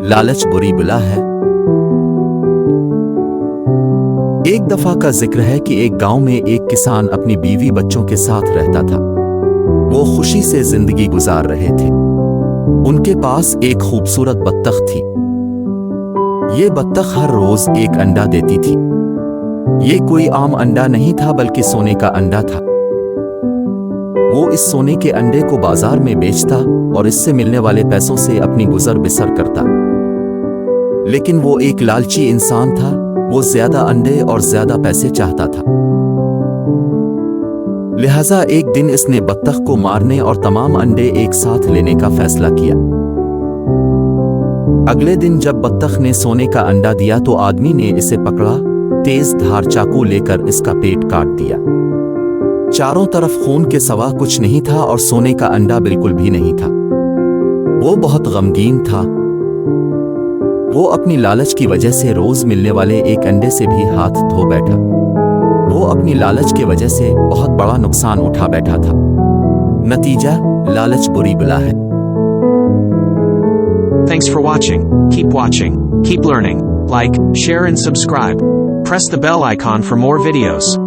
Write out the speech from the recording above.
لالچ بری بلا ہے۔ ایک دفعہ کا ذکر ہے کہ ایک گاؤں میں ایک کسان اپنی بیوی بچوں کے ساتھ رہتا تھا۔ وہ خوشی سے زندگی گزار رہے تھے۔ ان کے پاس ایک خوبصورت بطخ تھی۔ یہ بطخ ہر روز ایک انڈا دیتی تھی۔ یہ کوئی عام انڈا نہیں تھا بلکہ سونے کا انڈا تھا۔ وہ اس سونے کے انڈے کو بازار میں بیچتا اور اس سے ملنے والے پیسوں سے اپنی گزر بسر کرتا۔ لیکن وہ ایک لالچی انسان تھا۔ وہ زیادہ انڈے اور زیادہ پیسے چاہتا تھا۔ لہٰذا ایک دن اس نے بطخ کو مارنے اور تمام انڈے ایک ساتھ لینے کا فیصلہ کیا۔ اگلے دن جب بطخ نے سونے کا انڈا دیا تو آدمی نے اسے پکڑا، تیز دھار چاقو لے کر اس کا پیٹ کاٹ دیا۔ چاروں طرف خون کے سوا کچھ نہیں تھا اور سونے کا انڈا بالکل بھی نہیں تھا۔ وہ بہت غمگین تھا۔ وہ اپنی لالچ کی وجہ سے روز ملنے والے ایک انڈے سے بھی ہاتھ دھو بیٹھا۔ وہ اپنی لالچ کی وجہ سے بہت بڑا نقصان اٹھا بیٹھا تھا۔ نتیجہ، لالچ بری بلا ہے۔ Thanks for watching. Keep learning. Like, share and subscribe. Press the bell icon for more videos.